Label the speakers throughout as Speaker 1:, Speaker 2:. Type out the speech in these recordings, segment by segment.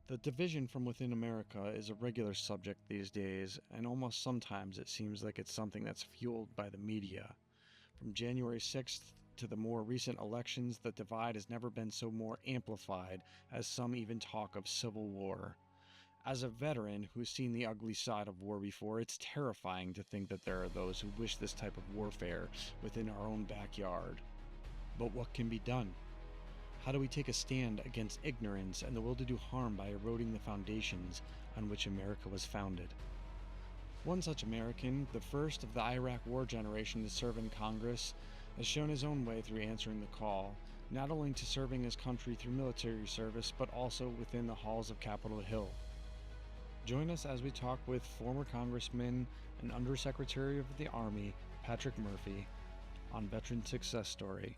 Speaker 1: The division from within America is a regular subject these days, and almost sometimes it seems like it's something that's fueled by the media. From January 6th to the more recent elections, the divide has never been so more amplified, as some even talk of civil war. As a veteran who's seen the ugly side of war before, it's terrifying to think that there are those who wish this type of warfare within our own backyard. But what can be done? How do we take a stand against ignorance and the will to do harm by eroding the foundations on which America was founded? One such American, the first of the Iraq War generation to serve in Congress, has shown his own way through answering the call, not only to serving his country through military service, but also within the halls of Capitol Hill. Join us as we talk with former Congressman and Undersecretary of the Army, Patrick Murphy, on Veteran Success Story.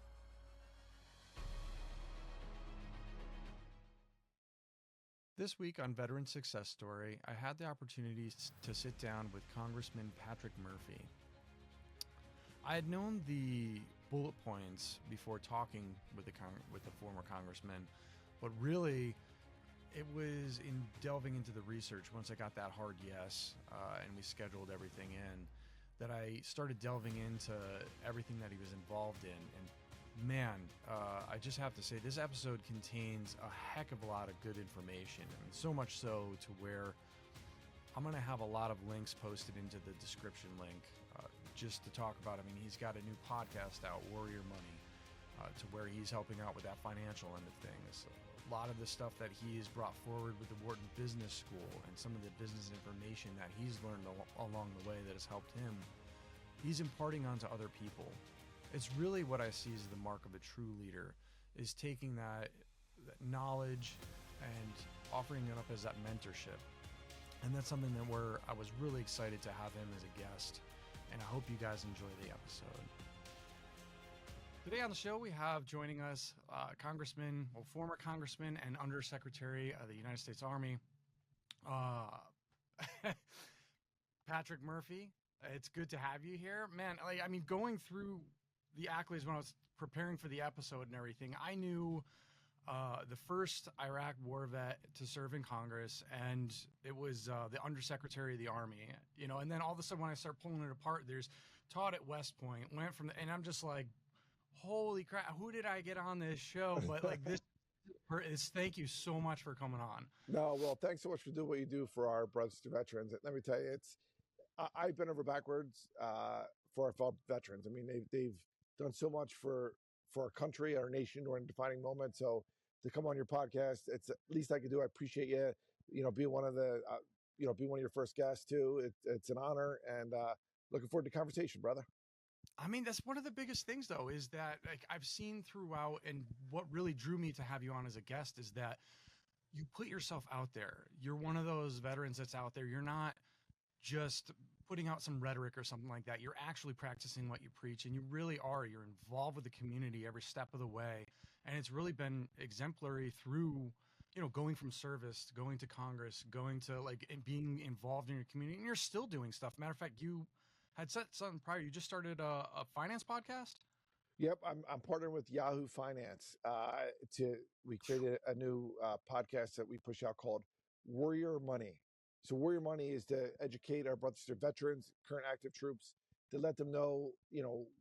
Speaker 1: This week on Veteran Success Story, I had the opportunity to sit down with Congressman Patrick Murphy. I had known the bullet points before talking with the former congressman, but really it was in delving into the research once I got that hard yes and we scheduled everything in that I started delving into everything that he was involved in. And man, I just have to say this episode contains a heck of a lot of good information, and so much so to where I'm going to have a lot of links posted into the description link just to talk about. I mean, he's got a new podcast out, Warrior Money, to where he's helping out with that financial end of things. A lot of the stuff that he has brought forward with the Wharton Business School and some of the business information that he's learned along the way that has helped him, he's imparting onto other people. It's really what I see as the mark of a true leader, is taking that knowledge and offering it up as that mentorship. And that's something that I was really excited to have him as a guest, and I hope you guys enjoy the episode. Today on the show, we have joining us former Congressman and Undersecretary of the United States Army, Patrick Murphy. It's good to have you here, man. Going through the accolades when I was preparing for the episode and everything, I knew the first Iraq war vet to serve in Congress, and it was the Undersecretary of the Army, and then all of a sudden when I start pulling it apart, there's taught at West Point, and I'm just like, holy crap, who did I get on this show? But thank you so much for coming on.
Speaker 2: No, well, thanks so much for doing what you do for our brothers to veterans. Let me tell you, I've been over backwards for our fellow veterans. I mean, they've done so much for our country, our nation, during a defining moment. So to come on your podcast, it's the least I can do. I appreciate you, being one of being one of your first guests too. It's an honor, and looking forward to the conversation, brother.
Speaker 1: I mean, that's one of the biggest things, though, is that I've seen throughout, and what really drew me to have you on as a guest is that you put yourself out there. You're one of those veterans that's out there. You're not just putting out some rhetoric or something like that. You're actually practicing what you preach, and you really are. You're involved with the community every step of the way, and it's really been exemplary through, going from service, going to Congress, going to and being involved in your community, and you're still doing stuff. Matter of fact, you had said something prior. You just started a finance podcast?
Speaker 2: Yep, I'm partnering with Yahoo Finance. We created a new podcast that we push out called Warrior Money. So Warrior Money is to educate our brothers and veterans, current active troops, to let them know,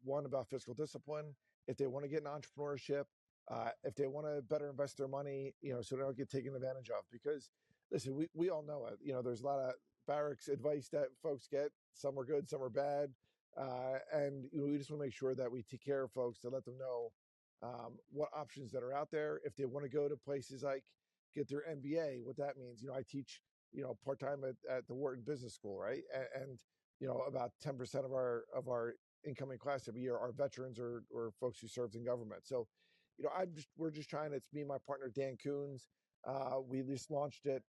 Speaker 2: one, about fiscal discipline, if they want to get in entrepreneurship, if they want to better invest their money, so they don't get taken advantage of. Because listen, we all know it. There's a lot of barracks advice that folks get. Some are good, some are bad. And we just want to make sure that we take care of folks to let them know what options that are out there. If they want to go to places like get their MBA, what that means. I teach, part-time at the Wharton Business School, right? And about 10% of our incoming class every year are veterans or folks who served in government. So, we're just trying. It's me and my partner Dan Coons. We just launched it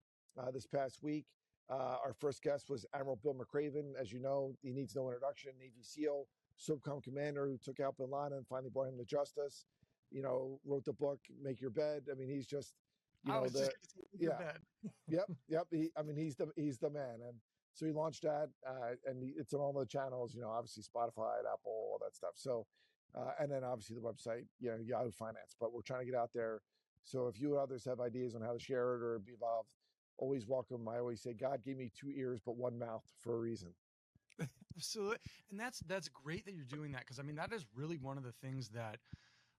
Speaker 2: this past week. Our first guest was Admiral Bill McRaven. As you know, he needs no introduction. Navy SEAL, SOCOM commander who took out Bin Laden and finally brought him to justice. Wrote the book "Make Your Bed." I mean, he's just,
Speaker 1: Yep.
Speaker 2: He's the man. And so he launched that, and it's on all the channels. Obviously Spotify, Apple, all that stuff. So, and then obviously the website, Yahoo Finance. But we're trying to get out there So if you and others have ideas on how to share it or be involved, always welcome. I always say, God gave me 2 ears, but one mouth for a reason.
Speaker 1: Absolutely. And that's great that you're doing that, because I mean that is really one of the things that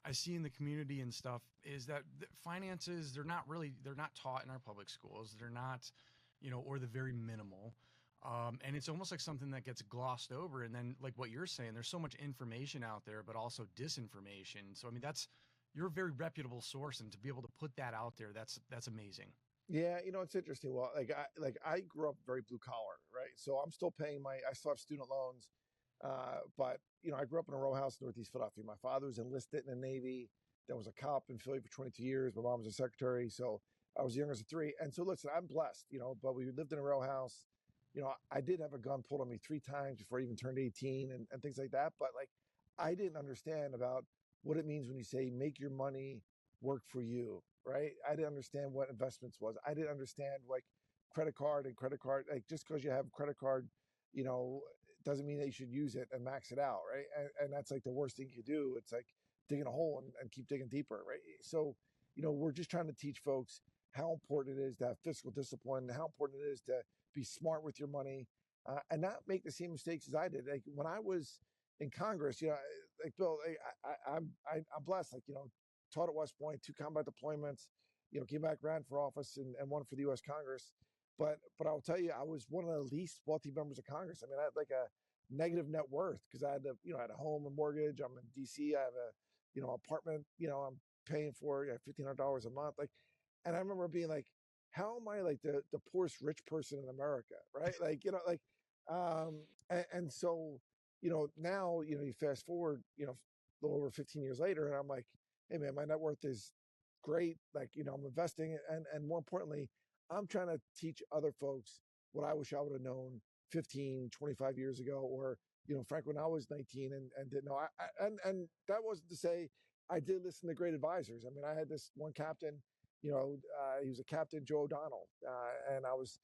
Speaker 1: I see in the community and stuff, is that finances, they're not taught in our public schools. They're not, or the very minimal. And it's almost like something that gets glossed over. And then, like what you're saying, there's so much information out there, but also disinformation. So I mean, you're a very reputable source, and to be able to put that out there, that's amazing.
Speaker 2: Yeah, it's interesting. Well, I grew up very blue collar, right? So I'm still paying I still have student loans, but I grew up in a row house in Northeast Philadelphia. My father was enlisted in the Navy, then was a cop in Philly for 22 years. My mom was a secretary, so I was the youngest of three. And so, listen, I'm blessed, But we lived in a row house. I did have a gun pulled on me 3 times before I even turned 18, and things like that. But like, I didn't understand about what it means when you say make your money work for you, right? I didn't understand what investments was. I didn't understand like credit card, like just because you have a credit card, you know, doesn't mean that you should use it and max it out, right? And that's like the worst thing you do. It's like digging a hole and keep digging deeper, right? So, we're just trying to teach folks how important it is to have fiscal discipline, how important it is to be smart with your money, and not make the same mistakes as I did. Like when I was in Congress, like Bill, I'm blessed. Like taught at West Point, 2 combat deployments, came back, ran for office, and won for the U.S. Congress. But I'll tell you, I was one of the least wealthy members of Congress. I mean, I had like a negative net worth because I had a home, a mortgage. I'm in D.C. I have a, apartment. I'm paying for $1,500 a month. Like, and I remember being like, how am I like the poorest rich person in America, right? Like, and so, now, you fast forward, a little over 15 years later, and I'm like, hey man, my net worth is great. Like, I'm investing, and more importantly, I'm trying to teach other folks what I wish I would have known 15, 25 years ago, or, Frank, when I was 19 and didn't know. And that wasn't to say I did listen to great advisors. I mean, I had this one captain, he was a Captain Joe O'Donnell, and I was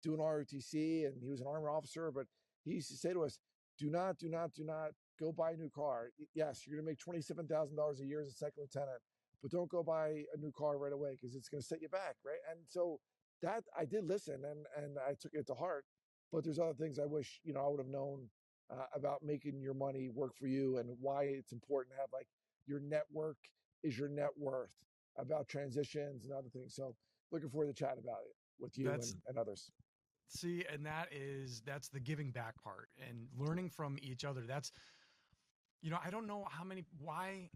Speaker 2: doing ROTC, and he was an Army officer, but he used to say to us, do not go buy a new car. Yes, you're going to make $27,000 a year as a second lieutenant, but don't go buy a new car right away because it's going to set you back, right? And so that I did listen, and I took it to heart. But there's other things I wish I would have known about making your money work for you, and why it's important to have like your network is your net worth, about transitions and other things. So looking forward to chatting about it with you
Speaker 1: That's
Speaker 2: and others.
Speaker 1: See, and that's the giving back part and learning from each other. I don't know why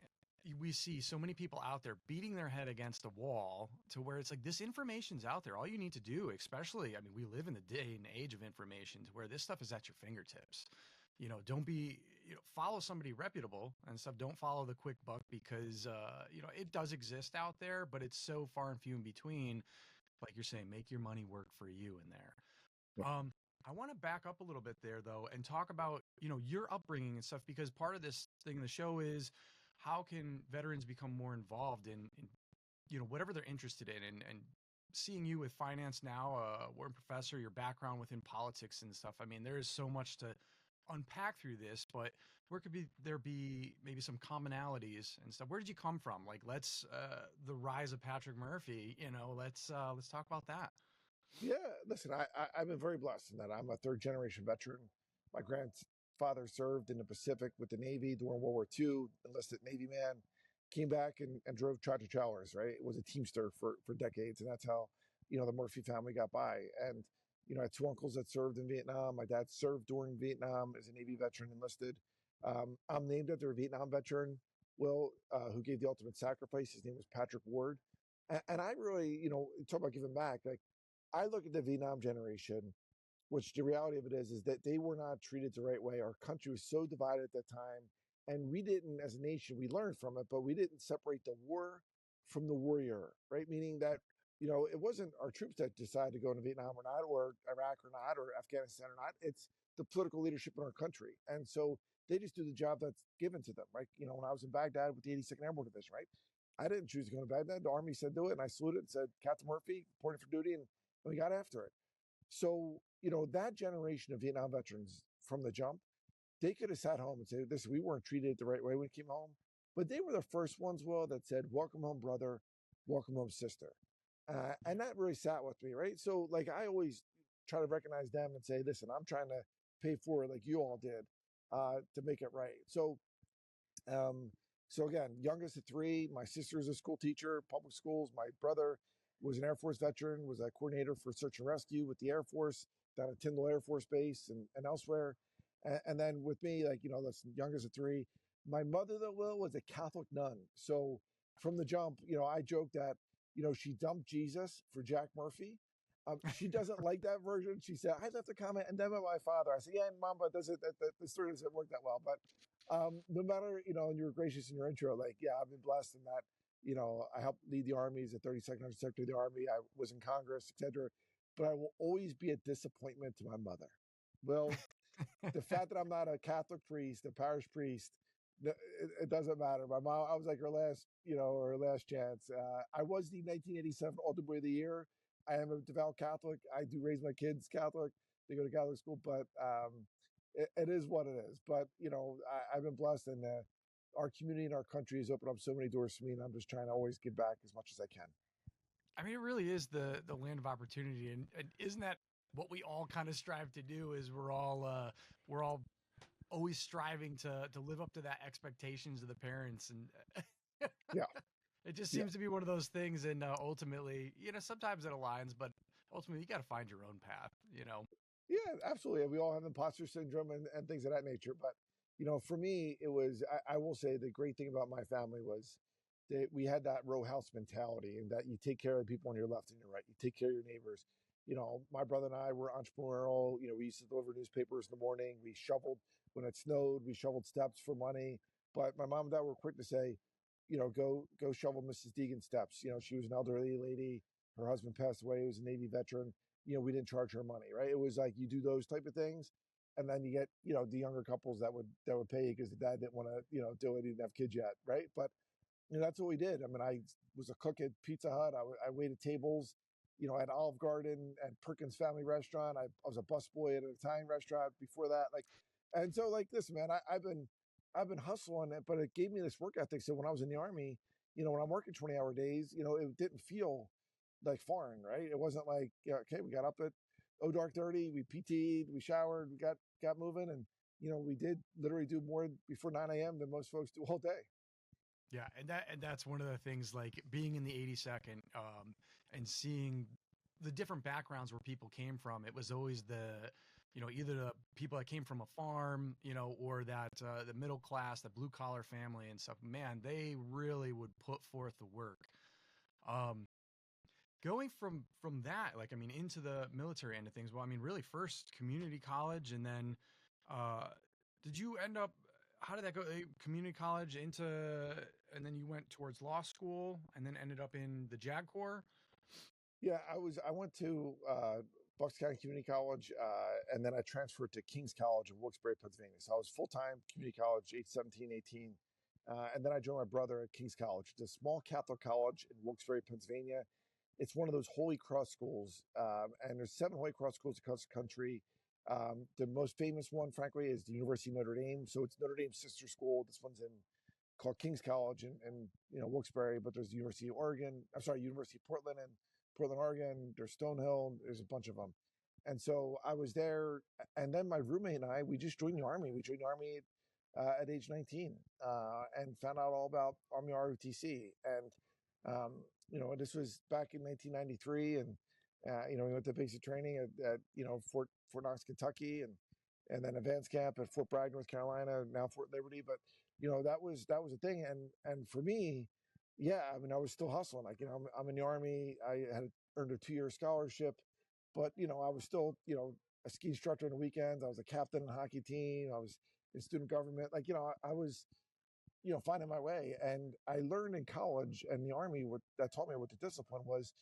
Speaker 1: we see so many people out there beating their head against a wall, to where it's like, this information's out there. All you need to do, especially, I mean, we live in the day and age of information, to where this stuff is at your fingertips. Don't be, follow somebody reputable and stuff. Don't follow the quick buck, because, it does exist out there, but it's so far and few in between. Like you're saying, make your money work for you in there. I want to back up a little bit there, though, and talk about, your upbringing and stuff, because part of this thing in the show is, how can veterans become more involved in whatever they're interested in, and seeing you with finance now, Warren professor, your background within politics and stuff. I mean, there is so much to unpack through this, but there be maybe some commonalities and stuff. Where did you come from? Like, let's the rise of Patrick Murphy. Let's talk about that.
Speaker 2: Yeah, listen, I've been very blessed in that I'm a third generation veteran. My grandfather served in the Pacific with the Navy during World War II, enlisted Navy man, came back and drove tractor trailers, right? It was a Teamster for decades. And that's how, the Murphy family got by. And, I had 2 uncles that served in Vietnam. My dad served during Vietnam as a Navy veteran, enlisted. I'm named after a Vietnam veteran, Will, who gave the ultimate sacrifice. His name was Patrick Ward. And I really, talk about giving back. Like, I look at the Vietnam generation, which the reality of it is that they were not treated the right way. Our country was so divided at that time. And we didn't, as a nation, we learned from it, but we didn't separate the war from the warrior, right? Meaning that, it wasn't our troops that decided to go into Vietnam or not, or Iraq or not, or Afghanistan or not. It's the political leadership in our country. And so they just do the job that's given to them, right? When I was in Baghdad with the 82nd Airborne Division, right? I didn't choose to go to Baghdad. The Army said do it, and I saluted and said, Captain Murphy, reporting for duty, and we got after it. So, that generation of Vietnam veterans from the jump, they could have sat home and said, "This, we weren't treated the right way when we came home." But they were the first ones, Will, that said, "Welcome home, brother. welcome home sister. And that really sat with me, right? So like I always try to recognize them and say, listen, I'm trying to pay for it like you all did to make it right. Um, so again, youngest of three, my sister is a school teacher, public schools. My brother was an Air Force veteran, was a coordinator for search and rescue with the Air Force down at Tyndall Air Force Base and elsewhere. And then with me, like, that's youngest of three. My mother, though, Will, was a Catholic nun. So from the jump, I joked that, she dumped Jesus for Jack Murphy. She doesn't like that version. She said, I left a comment and then with my father. I said, yeah, Mom, but the story doesn't work that well. But no matter, and you were gracious in your intro, like, yeah, I've been blessed in that, I helped lead the Army as a 32nd Secretary of the Army. I was in Congress, etc. But I will always be a disappointment to my mother. Well, the fact that I'm not a Catholic priest, a parish priest, it doesn't matter. My mom, I was like her last, her last chance. I was the 1987 Altar Boy of the Year. I am a devout Catholic. I do raise my kids Catholic. They go to Catholic school, but it is what it is. But I've been blessed, and our community and our country has opened up so many doors for me, and I'm just trying to always give back as much as I can.
Speaker 1: I mean, it really is the land of opportunity, and isn't that what we all kind of strive to do? Is we're all always striving to live up to that expectations of the parents, and
Speaker 2: Yeah,
Speaker 1: it just
Speaker 2: yeah.
Speaker 1: seems to be one of those things. And ultimately, sometimes it aligns, but ultimately, you got to find your own path.
Speaker 2: Yeah, absolutely. We all have imposter syndrome and things of that nature. But, for me, it was, I will say the great thing about my family was that we had that row house mentality and that you take care of the people on your left and your right. You take care of your neighbors. My brother and I were entrepreneurial. We used to deliver newspapers in the morning. We shoveled when it snowed. We shoveled steps for money. But my mom and dad were quick to say, go shovel Mrs. Deegan's steps. She was an elderly lady. Her husband passed away. He was a Navy veteran. We didn't charge her money, right? It was like you do those type of things, and then you get, the younger couples that would pay you because the dad didn't want to, do it. He didn't have kids yet, right? But that's what we did. I mean, I was a cook at Pizza Hut. I waited tables, at Olive Garden and Perkins Family Restaurant. I was a busboy at an Italian restaurant before that. Like, and so like this, man, I've been hustling it, but it gave me this work ethic. So when I was in the Army, when I'm working 20-hour days, it didn't feel like foreign, right? It wasn't like, yeah, okay, we got up at dark 30, we PT'd, we showered, we got moving, and we did literally do more before 9 a.m. than most folks do all day.
Speaker 1: Yeah, and that's one of the things, like being in the 82nd, and seeing the different backgrounds where people came from. It was always either the people that came from a farm, or that the middle class, the blue collar family and stuff. Man, they really would put forth the work. Um, Going from that, like, I mean, into the military end of things. Well, I mean, really first community college, and then uh, did you end up? How did that go? Community college and then you went towards law school, and then ended up in the JAG Corps.
Speaker 2: Yeah, I went to Bucks County Community College, and then I transferred to King's College in Wilkes-Barre, Pennsylvania. So I was full-time community college, age 17, 18. And then I joined my brother at King's College. It's a small Catholic college in Wilkes-Barre, Pennsylvania. It's one of those Holy Cross schools, and there's 7 Holy Cross schools across the country. The most famous one, frankly, is the University of Notre Dame. So it's Notre Dame's sister school. This one's called King's College in Wilkes-Barre, but there's the University of Oregon. I'm sorry, University of Portland and Portland, Oregon. There's Stonehill. There's a bunch of them. And so I was there, and then my roommate and I, we just joined the Army. We joined the Army at age 19 and found out all about Army ROTC. And this was back in 1993, and we went to basic training at Fort Knox, Kentucky, and then advanced camp at Fort Bragg, North Carolina, now Fort Liberty. But that was a thing, and for me, yeah, I mean, I was still hustling. Like, I'm in the Army. I had earned a 2-year scholarship, but I was still a ski instructor on the weekends. I was a captain in a hockey team. I was in student government. Like, I was finding my way. And I learned in college and the Army, what that taught me what the discipline was.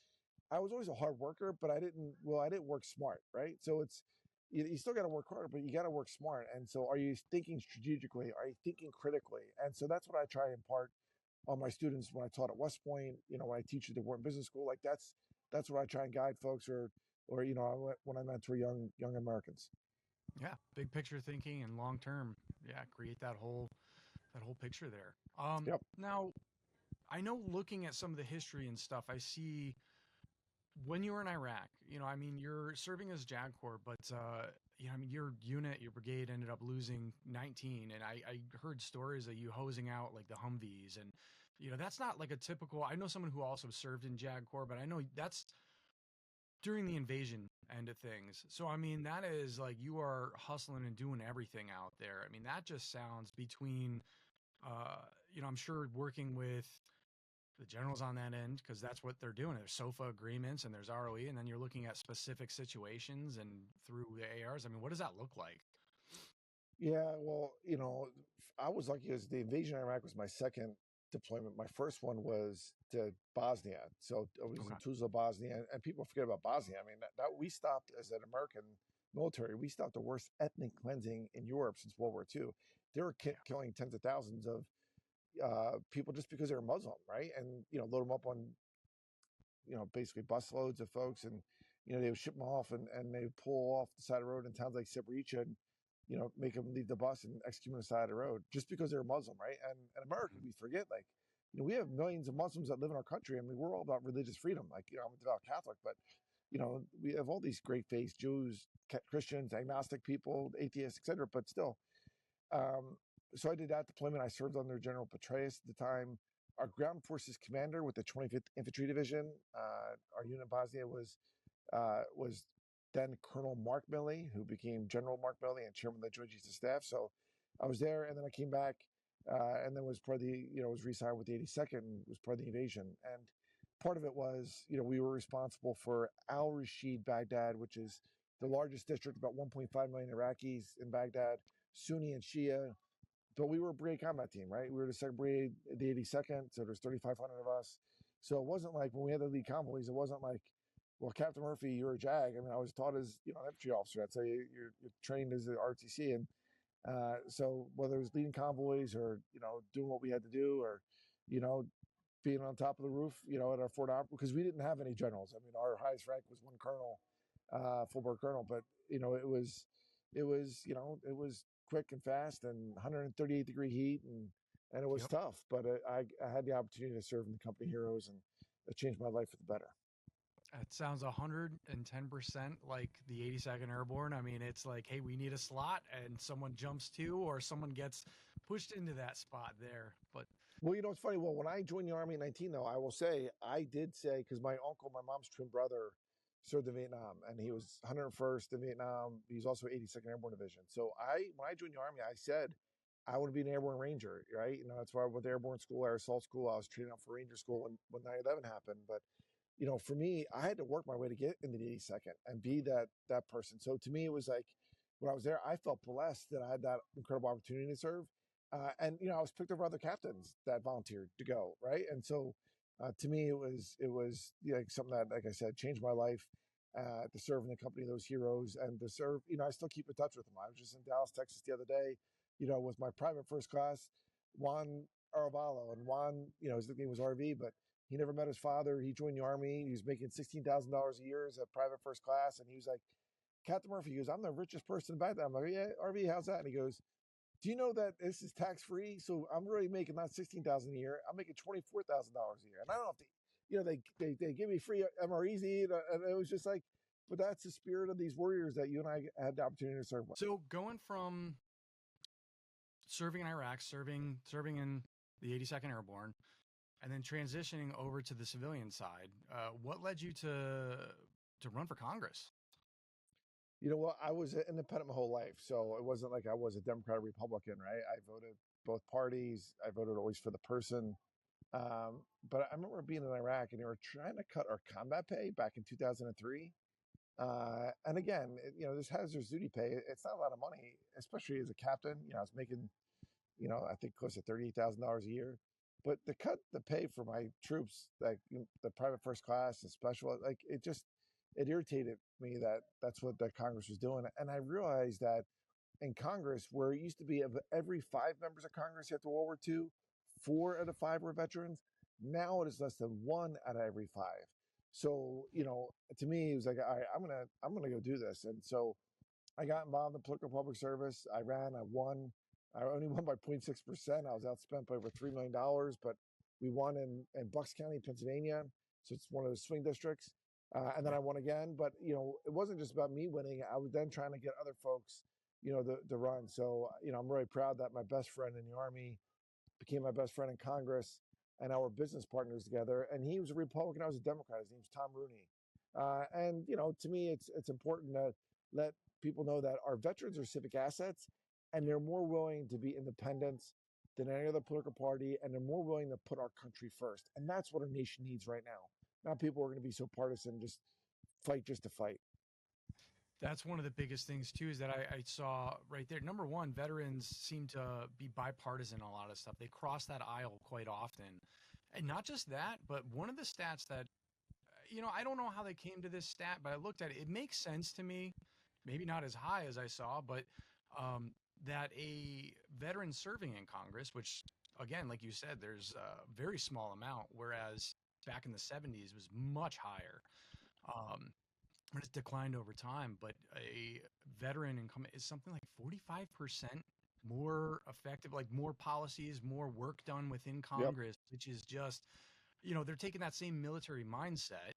Speaker 2: I was always a hard worker, but I didn't work smart, right? So it's, you still got to work hard, but you got to work smart. And so are you thinking strategically? Are you thinking critically? And so that's what I try to impart on my students when I taught at West Point, when I teach at the Wharton Business School. Like that's what I try and guide folks, or when I mentor young Americans.
Speaker 1: Yeah, big picture thinking and long term. Yeah, create that whole picture there.
Speaker 2: Yep.
Speaker 1: Now, I know looking at some of the history and stuff, I see when you were in Iraq, I mean, you're serving as JAG Corps, but I mean, your unit, your brigade ended up losing 19, and I heard stories of you hosing out like the Humvees, and that's not like a typical. I know someone who also served in JAG Corps, but I know that's during the invasion end of things. So I mean, that is like you are hustling and doing everything out there. I mean, that just sounds between, I'm sure working with the generals on that end because that's what they're doing. There's SOFA agreements and there's ROE, and then you're looking at specific situations and through the ARs. I mean, what does that look like?
Speaker 2: Yeah, well, I was lucky because the invasion of Iraq was my second deployment. My first one was to Bosnia. So I was
Speaker 1: Okay.
Speaker 2: in Tuzla, Bosnia, and people forget about Bosnia. I mean, that we stopped as an American military. We stopped the worst ethnic cleansing in Europe since World War II. They were
Speaker 1: Yeah.
Speaker 2: killing tens of thousands of people just because they were Muslim, right? And load them up on basically busloads of folks, and they would ship them off, and they would pull off the side of the road in towns like Srebrenica, and make them leave the bus and execute them on the side of the road just because they're Muslim, right? And in America,
Speaker 1: Mhm.
Speaker 2: we forget, like, we have millions of Muslims that live in our country. I mean, we're all about religious freedom. Like, I'm a devout Catholic, but we have all these great faiths: Jews, Christians, agnostic people, atheists, etc. But still, um, so I did that deployment. I served under General Petraeus at the time. Our ground forces commander with the 25th Infantry Division, our unit in Bosnia was then Colonel Mark Milley, who became General Mark Milley and Chairman of the Joint Chiefs of Staff. So I was there, and then I came back, and then was part of the, was reassigned with the 82nd, was part of the invasion. And part of it was, we were responsible for Al Rashid, Baghdad, which is the largest district, about 1.5 million Iraqis in Baghdad, Sunni and Shia. But we were a brigade combat team, right? We were the second brigade, the 82nd, so there's 3,500 of us. So it wasn't like when we had the lead convoys, it wasn't like, well, Captain Murphy, you're a JAG. I mean, I was taught as an infantry officer. I'd say you're trained as an RTC, and so whether it was leading convoys or doing what we had to do, or you know being on top of the roof, at our Fort Op, because we didn't have any generals. I mean, our highest rank was one colonel, full-bird colonel, but it was quick and fast and 138-degree heat, and it was
Speaker 1: Yep.
Speaker 2: tough. But I had the opportunity to serve in the company heroes, and it changed my life for the better.
Speaker 1: It sounds 110% like the 82nd Airborne. I mean, it's like, hey, we need a slot, and someone jumps to, or someone gets pushed into that spot there. But
Speaker 2: Well, it's funny. Well, when I joined the Army in 19, though, I will say, I did say, because my uncle, my mom's twin brother, served in Vietnam, and he was 101st in Vietnam. He's also 82nd Airborne Division. So when I joined the Army, I said, I want to be an airborne ranger, right? That's why I went to airborne school, air assault school. I was training up for ranger school when 9/11 happened. But for me, I had to work my way to get into the 82nd and be that person. So to me, it was like when I was there, I felt blessed that I had that incredible opportunity to serve. And I was picked over other captains that volunteered to go, right? And so to me, it was like something that, like I said, changed my life. To serve in the company of those heroes, and to serve, I still keep in touch with them. I was just in Dallas, Texas the other day, with my private first class, Juan Arevalo. And Juan, his nickname was RV, but he never met his father. He joined the Army. He was making $16,000 a year as a private first class. And he was like, Captain Murphy, he goes, I'm the richest person in Baghdad. I'm like, yeah, RV, how's that? And he goes, do you know that this is tax free? So I'm really making not 16,000 a year. I'm making $24,000 a year. And I don't know if they give me free MREs to eat. And it was just like, but that's the spirit of these warriors that you and I had the opportunity to serve with.
Speaker 1: so going from serving in Iraq, serving in the 82nd Airborne, and then transitioning over to the civilian side, what led you to run for Congress?
Speaker 2: You know what? I was an independent my whole life. So it wasn't like I was a Democrat or Republican, right? I voted both parties. I voted always for the person. But I remember being in Iraq, and they were trying to cut our combat pay back in 2003. And again, this hazardous duty pay, it's not a lot of money, especially as a captain. I was making, I think close to $38,000 a year. But to cut the pay for my troops, like the private first class and special, like it irritated me that that's what the Congress was doing. And I realized that in Congress, where it used to be of every 5 members of Congress after World War II, 4 out of 5 were veterans. Now it is less than 1 out of every 5. So, to me, it was like, all right, I'm gonna go do this. And so I got involved in political public service. I ran, I won. I only won by 0.6%. I was outspent by over $3 million, but We won in Bucks County, Pennsylvania. So it's one of those swing districts. And then
Speaker 1: Yeah.
Speaker 2: I won again. But, it wasn't just about me winning. I was then trying to get other folks, to run. So, I'm really proud that my best friend in the Army became my best friend in Congress, and now we're business partners together. And he was a Republican, I was a Democrat. His name's Tom Rooney. And to me, it's important to let people know that our veterans are civic assets, and they're more willing to be independent than any other political party, and they're more willing to put our country first. And that's what our nation needs right now. Not people are going to be so partisan, just to fight.
Speaker 1: That's one of the biggest things too, is that I saw right there. Number one, veterans seem to be bipartisan in a lot of stuff. They cross that aisle quite often. And not just that, but one of the stats that, I don't know how they came to this stat, but I looked at it. It makes sense to me. Maybe not as high as I saw, but um, that a veteran serving in Congress, which again, like you said, there's a very small amount, whereas back in the 70s was much higher. Um, but it's declined over time. But a veteran income is something like 45% more effective, like more policies, more work done within
Speaker 2: Yep.
Speaker 1: Congress, which is just, they're taking that same military mindset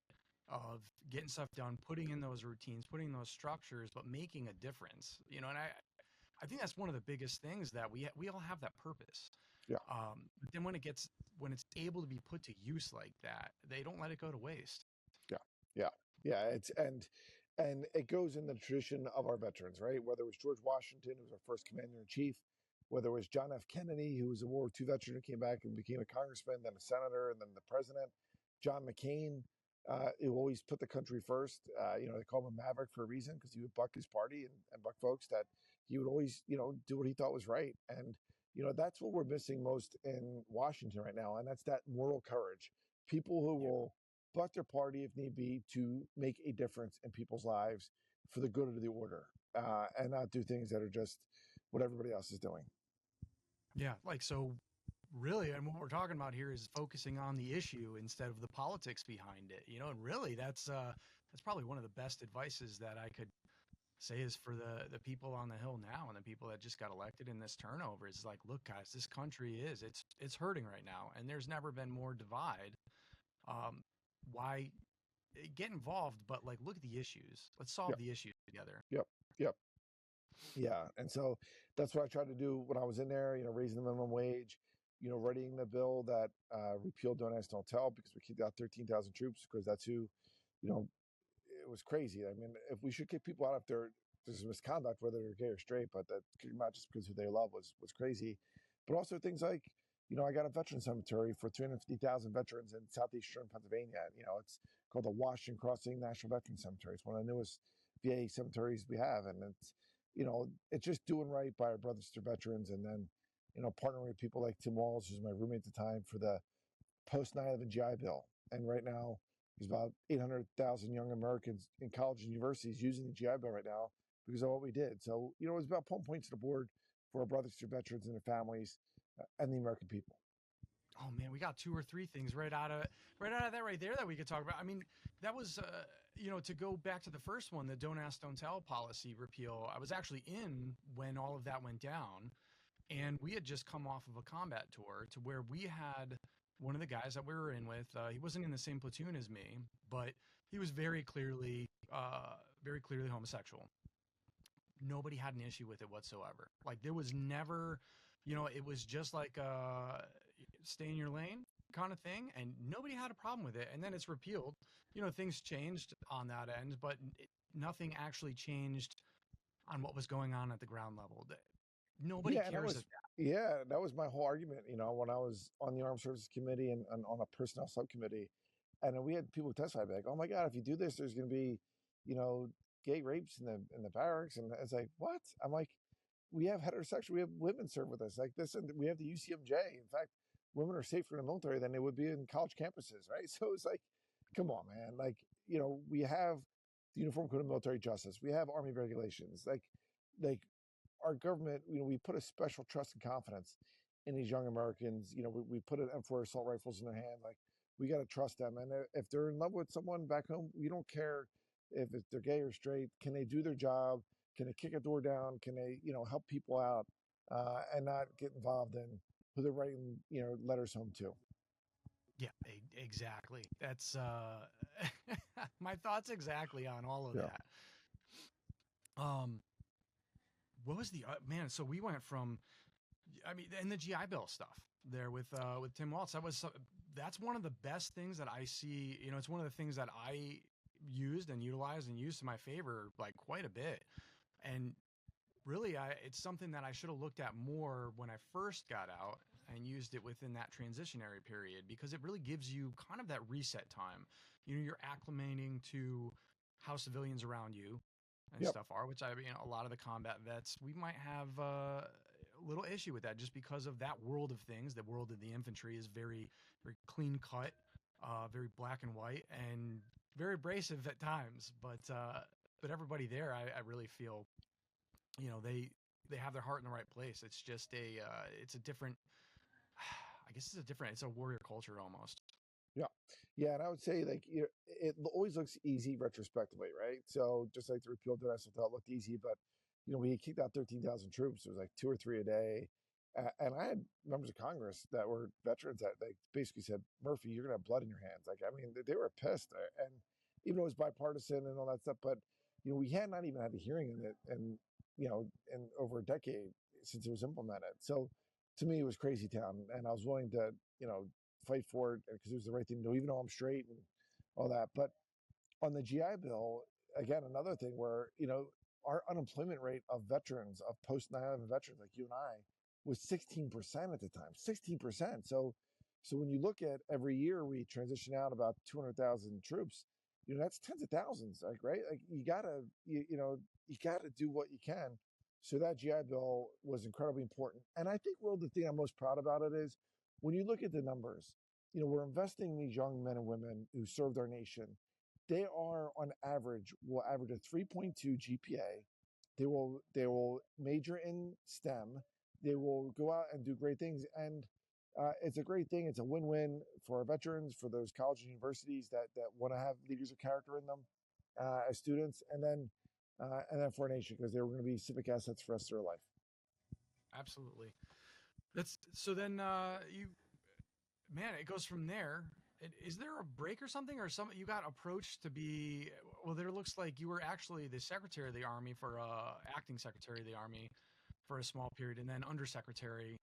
Speaker 1: of getting stuff done, putting in those routines, putting in those structures, but making a difference. And I think that's one of the biggest things, that we all have that purpose.
Speaker 2: Yeah.
Speaker 1: But then when it's able to be put to use like that, they don't let it go to waste.
Speaker 2: Yeah, yeah, yeah. And it goes in the tradition of our veterans, right? Whether it was George Washington, who was our first commander in chief, whether it was John F. Kennedy, who was a World War II veteran who came back and became a congressman, then a senator, and then the president. John McCain, who always put the country first. They call him a maverick for a reason, because he would buck his party and buck folks, that he would always, do what he thought was right. And that's what we're missing most in Washington right now, and that's that moral courage. People who
Speaker 1: Yeah.
Speaker 2: will buck their party if need be to make a difference in people's lives for the good of the order, and not do things that are just what everybody else is doing.
Speaker 1: Yeah. Like, so really, and what we're talking about here is focusing on the issue instead of the politics behind it, and really that's probably one of the best advices that I could say is for the people on the Hill now, and the people that just got elected in this turnover, is like, look, guys, this country it's hurting right now, and there's never been more divide. Why get involved, but like, look at the issues. Let's solve
Speaker 2: Yep,
Speaker 1: the issues together.
Speaker 2: yep, yep. Yeah, and so that's what I tried to do when I was in there. Raising the minimum wage. Writing the bill that repealed Don't Ask, Don't Tell, because we kicked out 13,000 troops, because that's who, you know, it was crazy. I mean, if we should kick people out if there's misconduct, whether they're gay or straight, but that kick them out just because who they love was crazy. But also things like, I got a veteran cemetery for 350,000 veterans in southeastern Pennsylvania. It's called the Washington Crossing National Veteran Cemetery. It's one of the newest VA cemeteries we have, and it's just doing right by our brothers to veterans, and then partnering with people like Tim Walls, who's my roommate at the time, for the post 9/11 GI Bill. And right now, there's about 800,000 young Americans in colleges and universities using the GI Bill right now because of what we did. So, it was about putting points to the board for our brothers to veterans and their families, and the American people.
Speaker 1: Oh man, we got two or three things right out of that right there that we could talk about. I mean, that was to go back to the first one, the don't ask, don't tell policy repeal. I was actually in when all of that went down, and we had just come off of a combat tour to where we had one of the guys that we were in with. He wasn't in the same platoon as me, but he was very clearly homosexual. Nobody had an issue with it whatsoever. Like, there was never, it was just like stay in your lane kind of thing, and nobody had a problem with it. And then it's repealed. Things changed on that end, but nothing actually changed on what was going on at the ground level. Nobody
Speaker 2: Yeah, and that
Speaker 1: cares
Speaker 2: was
Speaker 1: of that.
Speaker 2: yeah, that was my whole argument. When I was on the Armed Services Committee and on a personnel subcommittee, and then we had people testify like, "Oh my God, if you do this, there's going to be, you know, gay rapes in the barracks," and it's like, what? I'm like, we have heterosexual, we have women serve with us like this, and we have the UCMJ. In fact, women are safer in the military than they would be in college campuses, right? So it's like, come on, man. Like, we have the Uniform Code of Military Justice, we have Army regulations, like our government, we put a special trust and confidence in these young Americans. We put an M4 assault rifles in their hand. Like, we got to trust them. And if they're in love with someone back home, we don't care if they're gay or straight. Can they do their job? Can they kick a door down? Can they, help people out, and not get involved in who they're writing, letters home to?
Speaker 1: Yeah, exactly. That's my thoughts exactly on all of
Speaker 2: Yeah.
Speaker 1: that. Um, what was the man? So we went from, I mean, and the GI Bill stuff there with Tim Waltz. That's one of the best things that I see. You know, it's one of the things that I used and utilized and used to my favor like quite a bit. And really, it's something that I should have looked at more when I first got out and used it within that transitionary period, because it really gives you kind of that reset time. You know, you're acclimating to how civilians around you and
Speaker 2: Yep.
Speaker 1: stuff are, which a lot of the combat vets, we might have a little issue with that just because of that world of things. The world of the infantry is very, very clean cut, very black and white, and very abrasive at times. But everybody there, I really feel, they have their heart in the right place. It's just it's a different, I guess it's a warrior culture almost.
Speaker 2: Yeah. Yeah. And I would say, like, it always looks easy retrospectively, right? So just like the repeal of domestic law looked easy, but, we kicked out 13,000 troops. It was like 2 or 3 a day. And I had members of Congress that were veterans that they basically said, Murphy, you're going to have blood in your hands. Like, I mean, they were pissed. And even though it was bipartisan and all that stuff, but, we had not even had a hearing in it. And, in over a decade since it was implemented. So to me, it was crazy town. And I was willing to, fight for it because it was the right thing to do, even though I'm straight and all that. But on the GI Bill, again, another thing where, our unemployment rate of veterans, of post 9/11 veterans like you and I, was 16% at the time. 16%. So when you look at every year we transition out about 200,000 troops, that's tens of thousands, like, right? Like you gotta do what you can. So that GI Bill was incredibly important. And I think, well, the thing I'm most proud about it is when you look at the numbers, we're investing in these young men and women who served our nation. They are on average will average a 3.2 GPA. They will major in STEM. They will go out and do great things, and it's a great thing. It's a win-win for our veterans, for those colleges and universities that want to have leaders of character in them as students, and then for our nation, because they're going to be civic assets for the rest of their life.
Speaker 1: Absolutely. That's so. Then you, man, it goes from there. Is there a break or something, or some you got approached to be? Well, there looks like you were actually the Secretary of the Army for acting Secretary of the Army for a small period, and then Undersecretary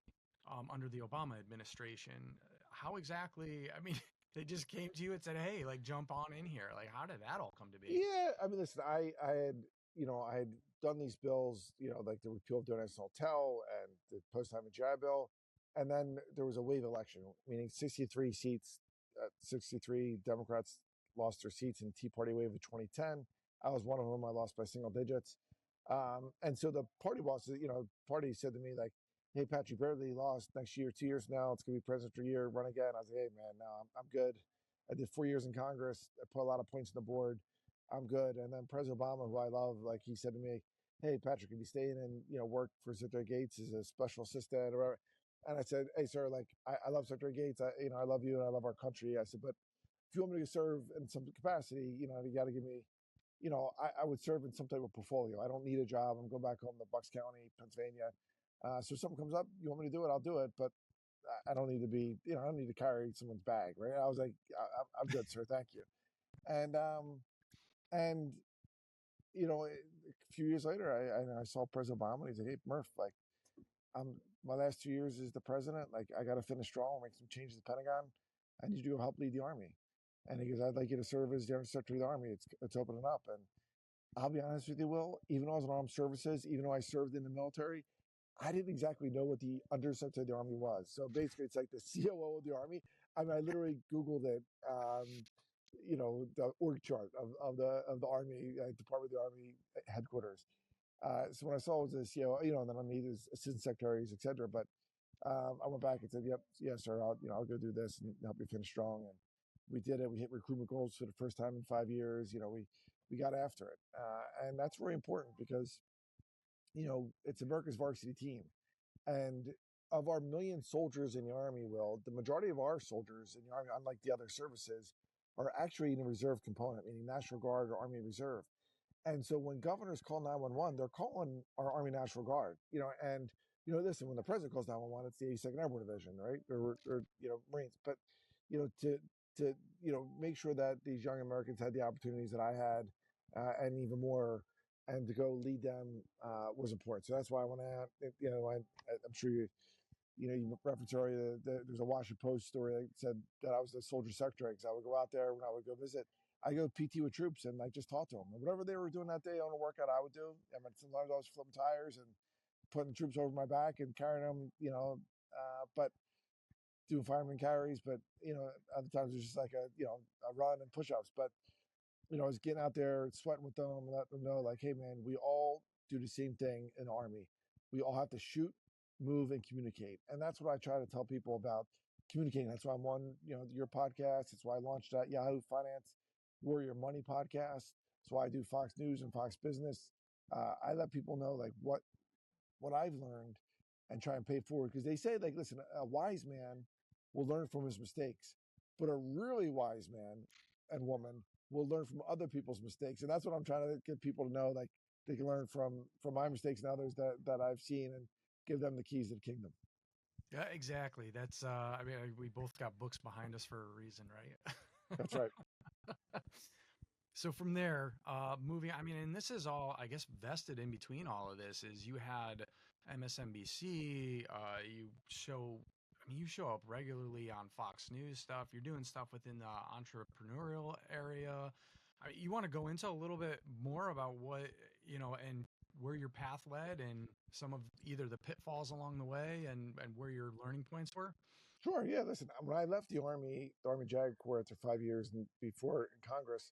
Speaker 1: under the Obama administration. How exactly? I mean, they just came to you and said, "Hey, like jump on in here." Like, how did that all come to be?
Speaker 2: Yeah, I mean, listen, I had done these bills, like the repeal of donation hotel and the post-time GI Bill, and then there was a wave election, meaning 63 seats, 63 Democrats lost their seats in the Tea Party wave of 2010. I was one of them. I lost by single digits, and so the party bosses, party said to me like, "Hey, Pat, you barely lost. Next year, 2 years now, it's gonna be presidential year. Run again." I was like, "Hey, man, no, I'm good. I did 4 years in Congress. I put a lot of points on the board. I'm good." And then President Obama, who I love, like he said to me, "Hey, Patrick, can you stay in and work for Secretary Gates as a special assistant or whatever?" And I said, "Hey, sir, like I love Secretary Gates. I love you and I love our country." I said, "But if you want me to serve in some capacity, you got to give me." I would serve in some type of portfolio. I don't need a job. I'm going back home to Bucks County, Pennsylvania. So if something comes up, you want me to do it, I'll do it. But I don't need to be, I don't need to carry someone's bag, right? I was like, I'm good, sir. Thank you. And and a few years later, I saw President Obama. He's like, "Hey, Murph, like, my last 2 years as the president. Like, I got to finish strong, make some changes at the Pentagon. I need you to go help lead the Army." And he goes, "I'd like you to serve as the Undersecretary of the Army. It's opening up." And I'll be honest with you, Will, even though I was in armed services, even though I served in the military, I didn't exactly know what the Undersecretary of the Army was. So basically, it's like the COO of the Army. I mean, I literally Googled it, the org chart of the Army, Department of the Army headquarters. So when I saw it was the COO, and then I needed assistant secretaries, et cetera. But I went back and said, "Yep, yes, sir. I'll go do this and help you finish strong." And we did it. We hit recruitment goals for the first time in 5 years. We got after it, and that's really important because it's America's varsity team, and of our million soldiers in the Army, Will, the majority of our soldiers in the Army, unlike the other services, are actually in a reserve component, meaning National Guard or Army Reserve. And so when governors call 911, they're calling our Army National Guard, and listen, when the president calls 911, it's the 82nd Airborne Division, right? Or Marines. But to make sure that these young Americans had the opportunities that I had, and even more, and to go lead them was important. So that's why when I'm sure you reference earlier, there's a Washington Post story that said that I was the soldier secretary because I would go out there when I would go visit. I go PT with troops and just talk to them. And whatever they were doing that day on a workout, I would do. I mean, sometimes I was flipping tires and putting troops over my back and carrying them, but doing fireman carries. But other times it was just like a run and push-ups. But I was getting out there, sweating with them, and letting them know, like, hey, man, we all do the same thing in the Army. We all have to shoot, move, and communicate. And that's what I try to tell people about communicating. That's why I'm on, your podcast. That's why I launched that Yahoo Finance Warrior Money podcast. That's why I do Fox News and Fox Business. I let people know, like, what I've learned and try and pay it forward. Because they say, like, listen, a wise man will learn from his mistakes, but a really wise man and woman will learn from other people's mistakes. And that's what I'm trying to get people to know, like they can learn from my mistakes and others that I've seen, and give them the keys to the kingdom.
Speaker 1: Yeah, exactly. That's, I mean, we both got books behind us for a reason, right?
Speaker 2: That's right.
Speaker 1: So from there, moving, I mean, and this is all, I guess, vested in between all of this is you had MSNBC, you show up regularly on Fox News stuff. You're doing stuff within the entrepreneurial area. You want to go into a little bit more about what, and where your path led and some of either the pitfalls along the way and where your learning points were?
Speaker 2: Sure. Yeah. Listen, when I left the Army JAG Corps after 5 years and before in Congress,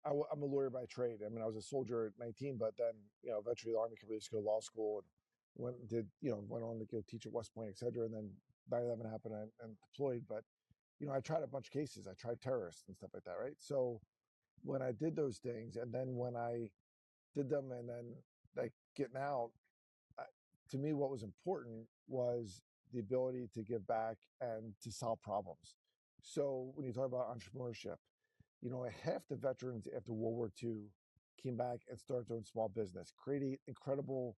Speaker 2: I'm a lawyer by trade. I mean, I was a soldier at 19, but then, eventually the Army company to go to law school and went on to go teach at West Point, et cetera. And then 9/11 happened and deployed. But, I tried a bunch of cases. I tried terrorists and stuff like that. Right. So when I did those things, and then when I did them and then like getting out, I, to me, what was important was the ability to give back and to solve problems. So when you talk about entrepreneurship, half the veterans after World War II came back and started doing small business, creating incredible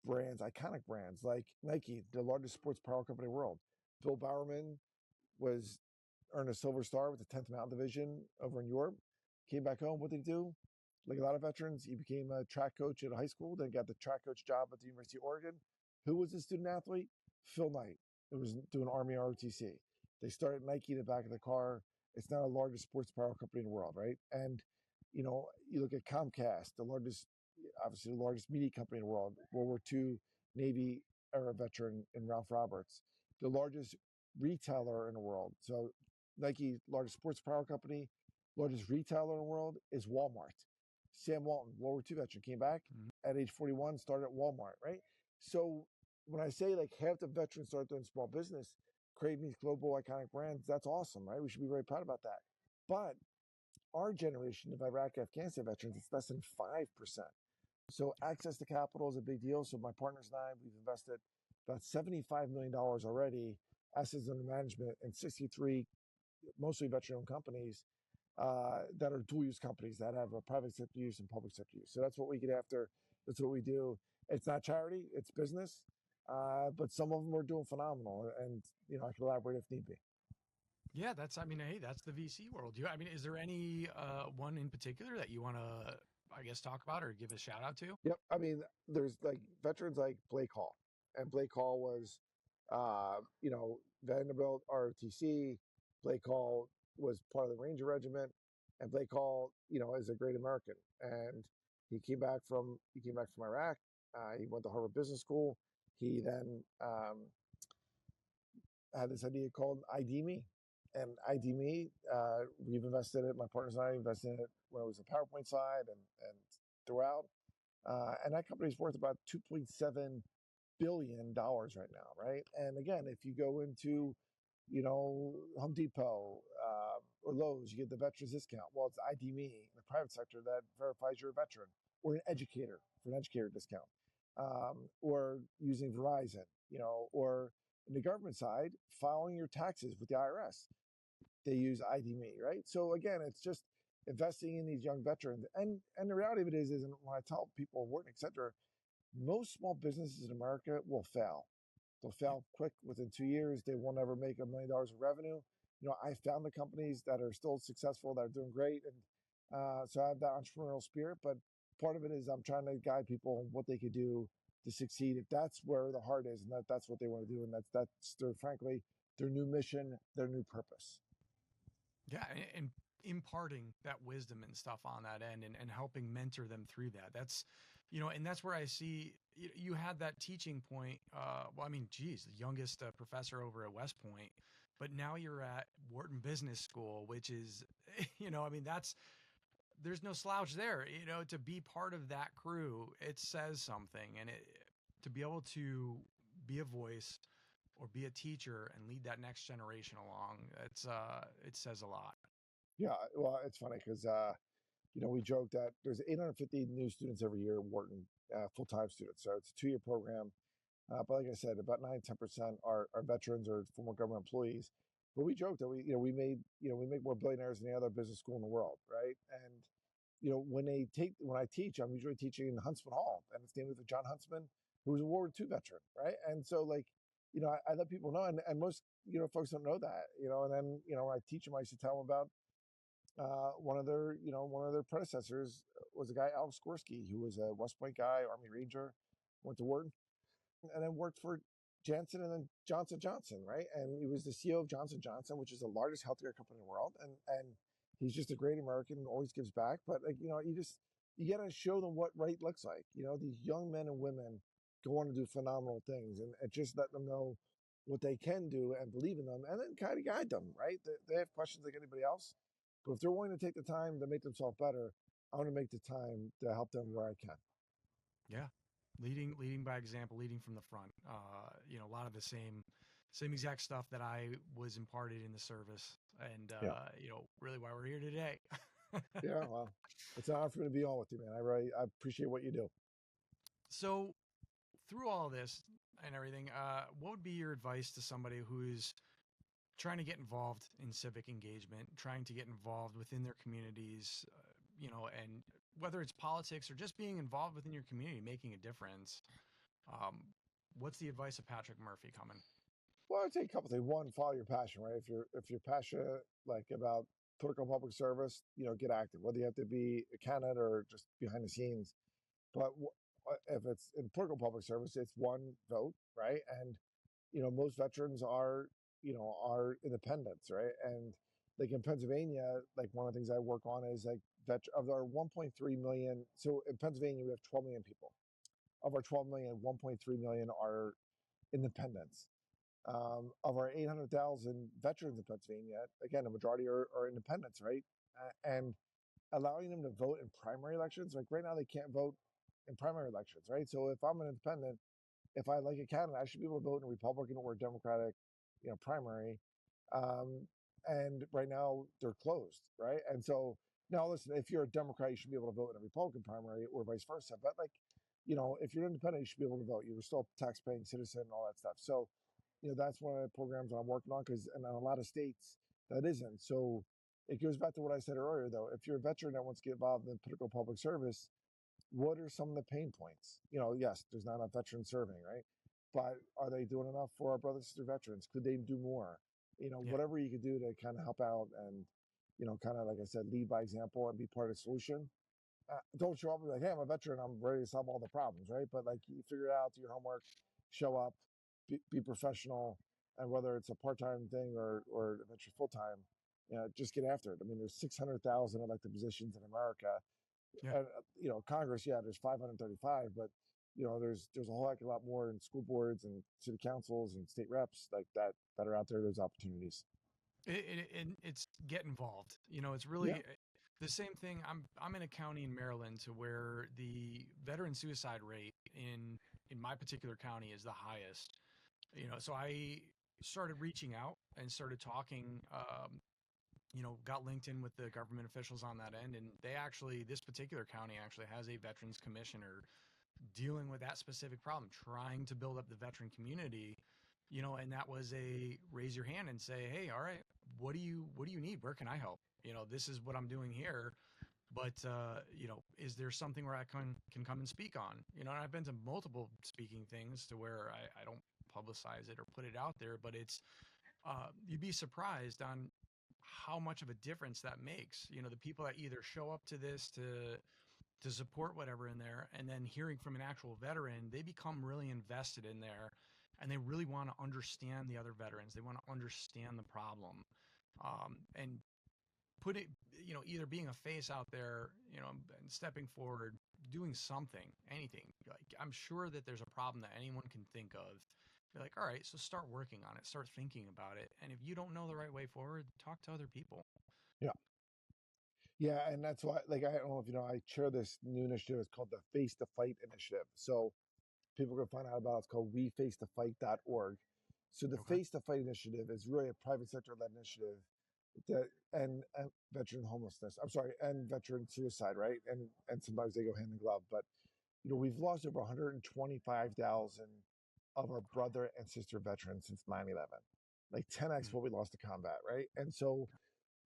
Speaker 2: brands, iconic brands like Nike, the largest sports apparel company in the world. Bill Bowerman earned a Silver Star with the 10th Mountain Division over in Europe. Came back home. What did he do? Like a lot of veterans, he became a track coach at a high school, then got the track coach job at the University of Oregon. Who was the student athlete? Phil Knight. It was doing Army ROTC. They started Nike in the back of the car. It's now the largest sports apparel company in the world, right? And, you look at Comcast, obviously the largest media company in the world, World War II Navy era veteran in Ralph Roberts, the largest retailer in the world. So Nike, largest sports apparel company, largest retailer in the world is Walmart. Sam Walton, World War II veteran, came back at age 41, started at Walmart, right? So when I say like half the veterans start doing small business, creating these global iconic brands, that's awesome, right? We should be very proud about that. But our generation of Iraq, Afghanistan veterans, it's less than 5%. So access to capital is a big deal. So my partners and I, we've invested about $75 million already, assets under management, in 63 mostly veteran-owned companies that are dual-use companies that have a private sector use and public sector use. So that's what we get after. That's what we do. It's not charity; it's business. But some of them are doing phenomenal, and I can elaborate if need be.
Speaker 1: Yeah, hey, that's the VC world. Is there any one in particular that you want to, I guess, talk about or give a shout out to?
Speaker 2: Yep. I mean, there's like veterans like Blake Hall, and Blake Hall was, Vanderbilt ROTC. Blake Hall was part of the Ranger Regiment, and Blake Hall, is a great American. And he came back from Iraq. He went to Harvard Business School. He then had this idea called ID.me. And ID.me, we've invested in it. My partners and I invested in it when it was the PowerPoint side and throughout. And that company's worth about $2.7 billion right now, right? And again, if you go into, Home Depot or Lowe's, you get the veterans discount. Well, it's ID.me in the private sector that verifies you're a veteran, or an educator for an educator discount, or using Verizon, or in the government side, filing your taxes with the IRS. They use ID.me, right? So again, it's just investing in these young veterans. And the reality of it is when I tell people, Wharton, et cetera, most small businesses in America will fail. They'll fail quick within 2 years. They will never make $1 million of revenue. I found the companies that are still successful, that are doing great, and so I have that entrepreneurial spirit. But part of it is I'm trying to guide people on what they could do to succeed if that's where the heart is, and that's what they want to do, and that's their, frankly, their new mission, their new purpose.
Speaker 1: Yeah, and imparting that wisdom and stuff on that end, and helping mentor them through that. That's, and that's where I see you had that teaching point. Well, I mean, geez, the youngest professor over at West Point, but now you're at Wharton Business School, which is, I mean, there's no slouch there. To be part of that crew, it says something, and to be able to be a voice or be a teacher and lead that next generation along, it says a lot.
Speaker 2: Yeah, well, it's funny because we joke that there's 850 new students every year at Wharton, full-time students. So it's a 2-year program. But like I said, about 9-10% are veterans or former government employees. But we joke that we make more billionaires than any other business school in the world, right? And when I teach, I'm usually teaching in Huntsman Hall, and it's named after John Huntsman, who was a World War II veteran, right? And so, like, I let people know, and most folks don't know that, and then when I teach them, I used to tell them about one of their predecessors was a guy, Alex Skorsky, who was a West Point guy, Army Ranger, went to Wharton, and then worked for Janssen and then Johnson Johnson, right? And he was the CEO of Johnson Johnson, which is the largest healthcare company in the world. And he's just a great American, always gives back. But like, you got to show them what right looks like. These young men and women go on to do phenomenal things, and just let them know what they can do and believe in them, and then kind of guide them, right? They have questions like anybody else, but if they're willing to take the time to make themselves better, I want to make the time to help them where I can.
Speaker 1: Yeah, leading by example, leading from the front. A lot of the same exact stuff that I was imparted in the service, and
Speaker 2: Yeah.
Speaker 1: really why we're here today.
Speaker 2: Yeah, well, it's an honor for me to be on with you, man. I appreciate what you do.
Speaker 1: So, through all of this and everything, what would be your advice to somebody who's trying to get involved in civic engagement, trying to get involved within their communities, and whether it's politics or just being involved within your community, making a difference? Um, what's the advice of Patrick Murphy coming?
Speaker 2: Well, I'd say a couple things. One, follow your passion, right? If you're passionate like about political public service, get active. Whether you have to be a candidate or just behind the scenes, but if it's in political public service, it's one vote, right? And most veterans are independents, right? And like in Pennsylvania, like one of the things I work on is like of our 1.3 million. So in Pennsylvania, we have 12 million people. Of our 12 million, 1.3 million are independents. Of our 800,000 veterans in Pennsylvania, again, a majority are independents, right? And allowing them to vote in primary elections, like right now, they can't vote in primary elections, right? So if I'm an independent, if I like a candidate, I should be able to vote in a Republican or a Democratic, primary. Um, and right now they're closed, right? And so now, listen, if you're a Democrat, you should be able to vote in a Republican primary or vice versa. But like, if you're independent, you should be able to vote. You're still a tax-paying citizen and all that stuff. So, that's one of the programs that I'm working on because, and in a lot of states that isn't. So it goes back to what I said earlier, though. If you're a veteran that wants to get involved in political public service, what are some of the pain points? Yes, there's not enough veterans serving, right? But are they doing enough for our brothers and sister veterans? Could they do more?
Speaker 1: Yeah,
Speaker 2: Whatever you could do to kind of help out and, kind of, like I said, lead by example and be part of the solution. Don't show up and be like, hey, I'm a veteran, I'm ready to solve all the problems, right? But like you figure it out, do your homework, show up, be professional, and whether it's a part-time thing or eventually full-time, just get after it. I mean, there's 600,000 elected positions in America,
Speaker 1: yeah.
Speaker 2: and Congress, yeah, there's 535, but there's a whole heck of a lot more in school boards and city councils and state reps like that are out there. There's opportunities.
Speaker 1: It's get involved. It's
Speaker 2: Yeah.
Speaker 1: really the same thing. I'm in a county in Maryland to where the veteran suicide rate in my particular county is the highest. So I started reaching out and started talking. Got linked in with the government officials on that end, and this particular county actually has a veterans commissioner dealing with that specific problem, trying to build up the veteran community. And that was a raise your hand and say, hey, all right, what do you need? Where can I help? This is what I'm doing here. But is there something where I can come and speak on? And I've been to multiple speaking things to where I don't publicize it or put it out there, but you'd be surprised on how much of a difference that makes. You know, the people that either show up to this to support whatever in there, and then hearing from an actual veteran, they become really invested in there, and they really want to understand the other veterans. They want to understand the problem, and put it, you know, either being a face out there, you know, and stepping forward, doing something, anything. Like, I'm sure that there's a problem that anyone can think of. You're like, all right, so start working on it, start thinking about it. And if you don't know the right way forward, talk to other people.
Speaker 2: Yeah. Yeah, and that's why, like, I don't know if you know, I chair this new initiative. It's called the Face to Fight Initiative. So people can find out about it. It's called wefacetofight.org. So the
Speaker 1: Okay.
Speaker 2: Face to Fight Initiative is really a private sector led initiative that and veteran homelessness. I'm sorry, and veteran suicide, right? And sometimes they go hand in glove. But you know, we've lost over 125,000 of our brother and sister veterans since 9/11, like 10x
Speaker 1: Mm.
Speaker 2: what we lost to combat, right? And so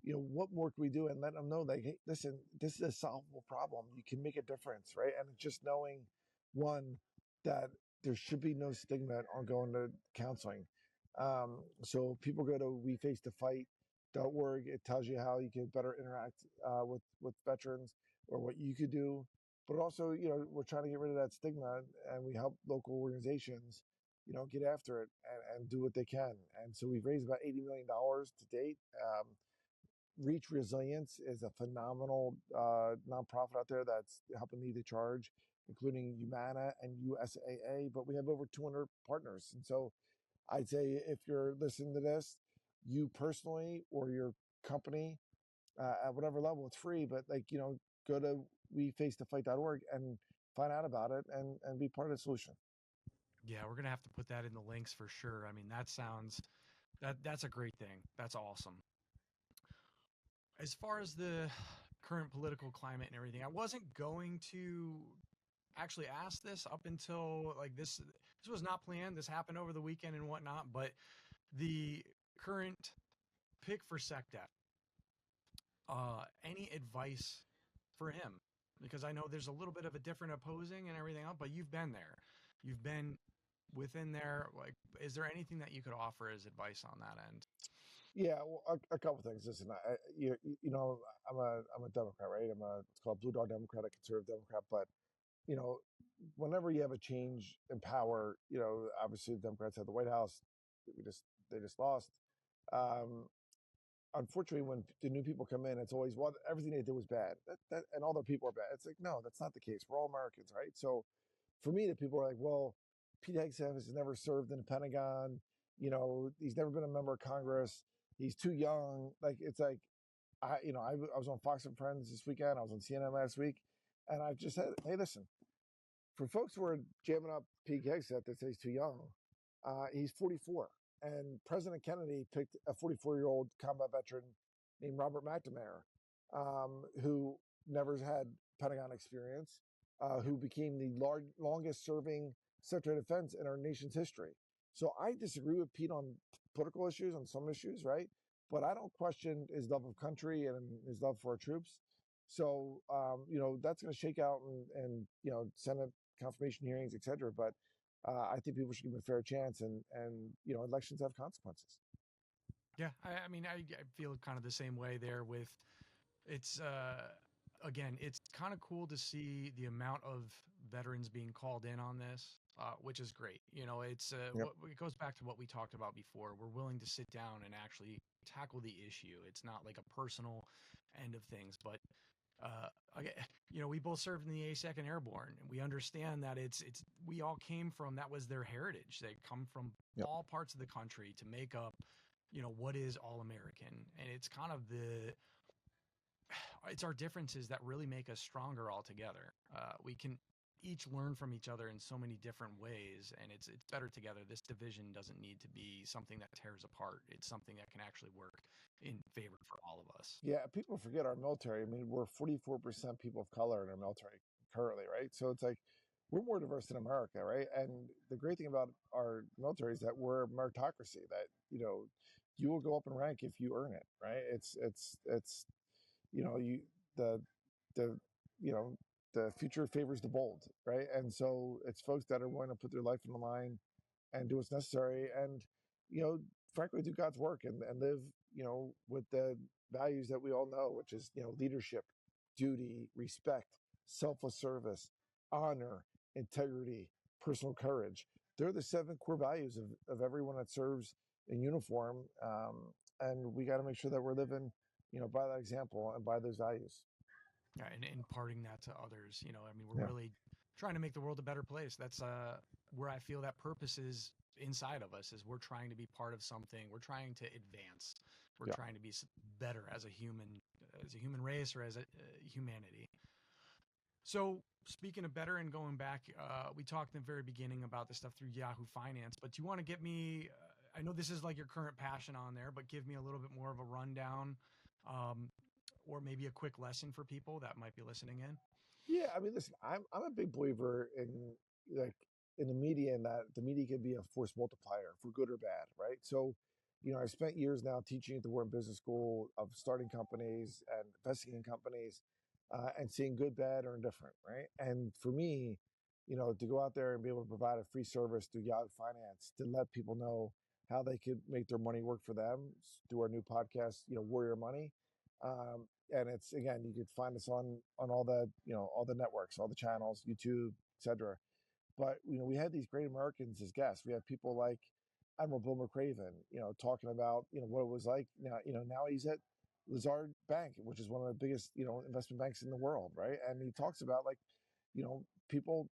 Speaker 2: you know, what more can we do? And let them know, like, hey, listen, this is a solvable problem. You can make a difference, right? And just knowing, one, that there should be no stigma on going to counseling. So people go to wefacetofight.org. It tells you how you can better interact with veterans or what you could do. But also, you know, we're trying to get rid of that stigma, and we help local organizations, you know, get after it and do what they can. And so we've raised about $80 million to date. Reach Resilience is a phenomenal nonprofit out there that's helping lead the charge, including Humana and USAA. But we have over 200 partners. And so I'd say if you're listening to this, you personally or your company, at whatever level, it's free. But like, you know, go to wefacetofight.org and find out about it and be part of the solution.
Speaker 1: Yeah, we're gonna have to put that in the links for sure. I mean, that sounds that's a great thing. That's awesome. As far as the current political climate and everything, I wasn't going to actually ask this up until like this was not planned. This happened over the weekend and whatnot, but the current pick for SecDef, any advice for him? Because I know there's a little bit of a different opposing and everything else, but you've been there. You've been within there. Like, is there anything that you could offer as advice on that end?
Speaker 2: Yeah, well, a couple things. Listen, you know, I'm a Democrat, right? It's called Blue Dog Democrat, a conservative Democrat. But you know, whenever you have a change in power, you know, obviously the Democrats had the White House. They just lost. Um, Unfortunately, when the new people come in, it's always, well, everything they did was bad. And all their people are bad. It's like, no, that's not the case. We're all Americans, right? So for me, the people are like, well, Pete Hegseth has never served in the Pentagon. You know, he's never been a member of Congress. He's too young. Like, it's like, I was on Fox and Friends this weekend. I was on CNN last week. And I just said, hey, listen, for folks who are jamming up Pete Hegseth that says he's too young, he's 44. And President Kennedy picked a 44-year-old combat veteran named Robert McNamara, who never had Pentagon experience,
Speaker 1: Yep.
Speaker 2: who became the longest serving Secretary of Defense in our nation's history. So I disagree with Pete on political issues, on some issues, right? But I don't question his love of country and his love for our troops. So, you know, that's going to shake out and, you know, Senate confirmation hearings, et cetera. But I think people should give him a fair chance, and you know, elections have consequences.
Speaker 1: Yeah, I mean, I feel kind of the same way there with it's again, it's kind of cool to see the amount of veterans being called in on this, which is great. You know, it's
Speaker 2: Yep.
Speaker 1: it goes back to what we talked about before. We're willing to sit down and actually tackle the issue. It's not like a personal end of things, but okay, you know, we both served in the 82nd Airborne, and we understand that it's we all came from that was their heritage. They come from
Speaker 2: Yep.
Speaker 1: all parts of the country to make up, you know, what is all American, and it's kind of the it's our differences that really make us stronger all together. We can each learn from each other in so many different ways, and it's better together. This division doesn't need to be something that tears apart. It's something that can actually work in favor for all of us.
Speaker 2: Yeah, people forget our military. I mean, we're 44% people of color in our military currently, right? So it's like we're more diverse than America, right? And the great thing about our military is that we're a meritocracy. That you know, you will go up in rank if you earn it, right? It's you know you the the you know the future favors the bold, right? And so it's folks that are willing to put their life on the line and do what's necessary. And you know, frankly do God's work and live, with the values that we all know, which is, leadership, duty, respect, selfless service, honor, integrity, personal courage. They're the 7 core values of everyone that serves in uniform. And we got to make sure that we're living, by that example and by those values.
Speaker 1: Yeah, and imparting that to others. I mean, we're
Speaker 2: Yeah.
Speaker 1: really trying to make the world a better place. That's where I feel that purpose is inside of us. Is we're trying to be part of something. We're trying to advance. We're
Speaker 2: Yeah.
Speaker 1: trying to be better as a human race, or as a humanity. So speaking of better and going back, we talked in the very beginning about this stuff through Yahoo Finance. But do you want to get me? I know this is like your current passion on there, but give me a little bit more of a rundown. Or maybe a quick lesson for people that might be listening in.
Speaker 2: Yeah, I mean, listen, I'm a big believer in, like, in the media, and that the media can be a force multiplier for good or bad, right? So, I spent years now teaching at the Wharton Business School of starting companies and investing in companies, and seeing good, bad, or indifferent, right? And for me, to go out there and be able to provide a free service through Yahoo Finance to let people know how they could make their money work for them through our new podcast, Warrior Money. And it's, again, you could find us on all the all the networks, all the channels, YouTube, etc. But we had these great Americans as guests. We had people like Admiral Bill McRaven, talking about what it was like. Now he's at Lazard Bank, which is one of the biggest investment banks in the world, right? And he talks about, like, people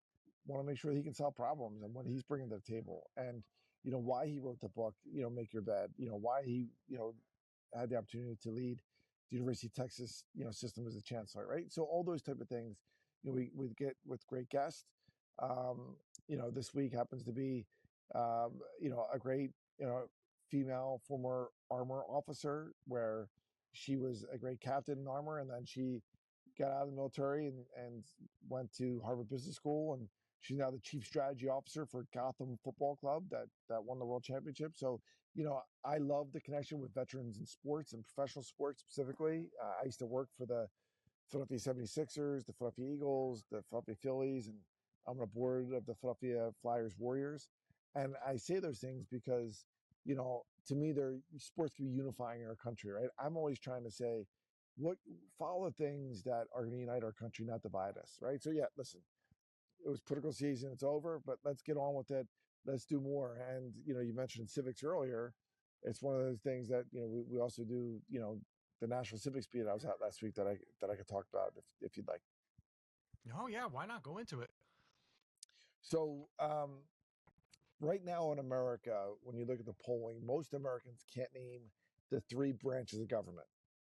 Speaker 2: want to make sure he can solve problems and what he's bringing to the table, and why he wrote the book, Make Your Bed, why he had the opportunity to lead the University of Texas, system as a chancellor, right? So all those type of things, we get with great guests. This week happens to be, a great, female former armor officer, where she was a great captain in armor, and then she got out of the military and went to Harvard Business School, and she's now the chief strategy officer for Gotham Football Club that won the world championship. So, I love the connection with veterans in sports and professional sports specifically. I used to work for the Philadelphia 76ers, the Philadelphia Eagles, the Philadelphia Phillies, and I'm on the board of the Philadelphia Flyers Warriors. And I say those things because, to me, sports can be unifying in our country, right? I'm always trying to say, follow the things that are going to unite our country, not divide us, right? So yeah, listen, it was political season, it's over, but let's get on with it. Let's do more. And you mentioned civics earlier. It's one of those things that we also do. The National Civics Beat I was at last week that I could talk about if you'd like.
Speaker 1: Oh yeah, why not go into it?
Speaker 2: So right now in America, when you look at the polling, most Americans can't name the 3 branches of government.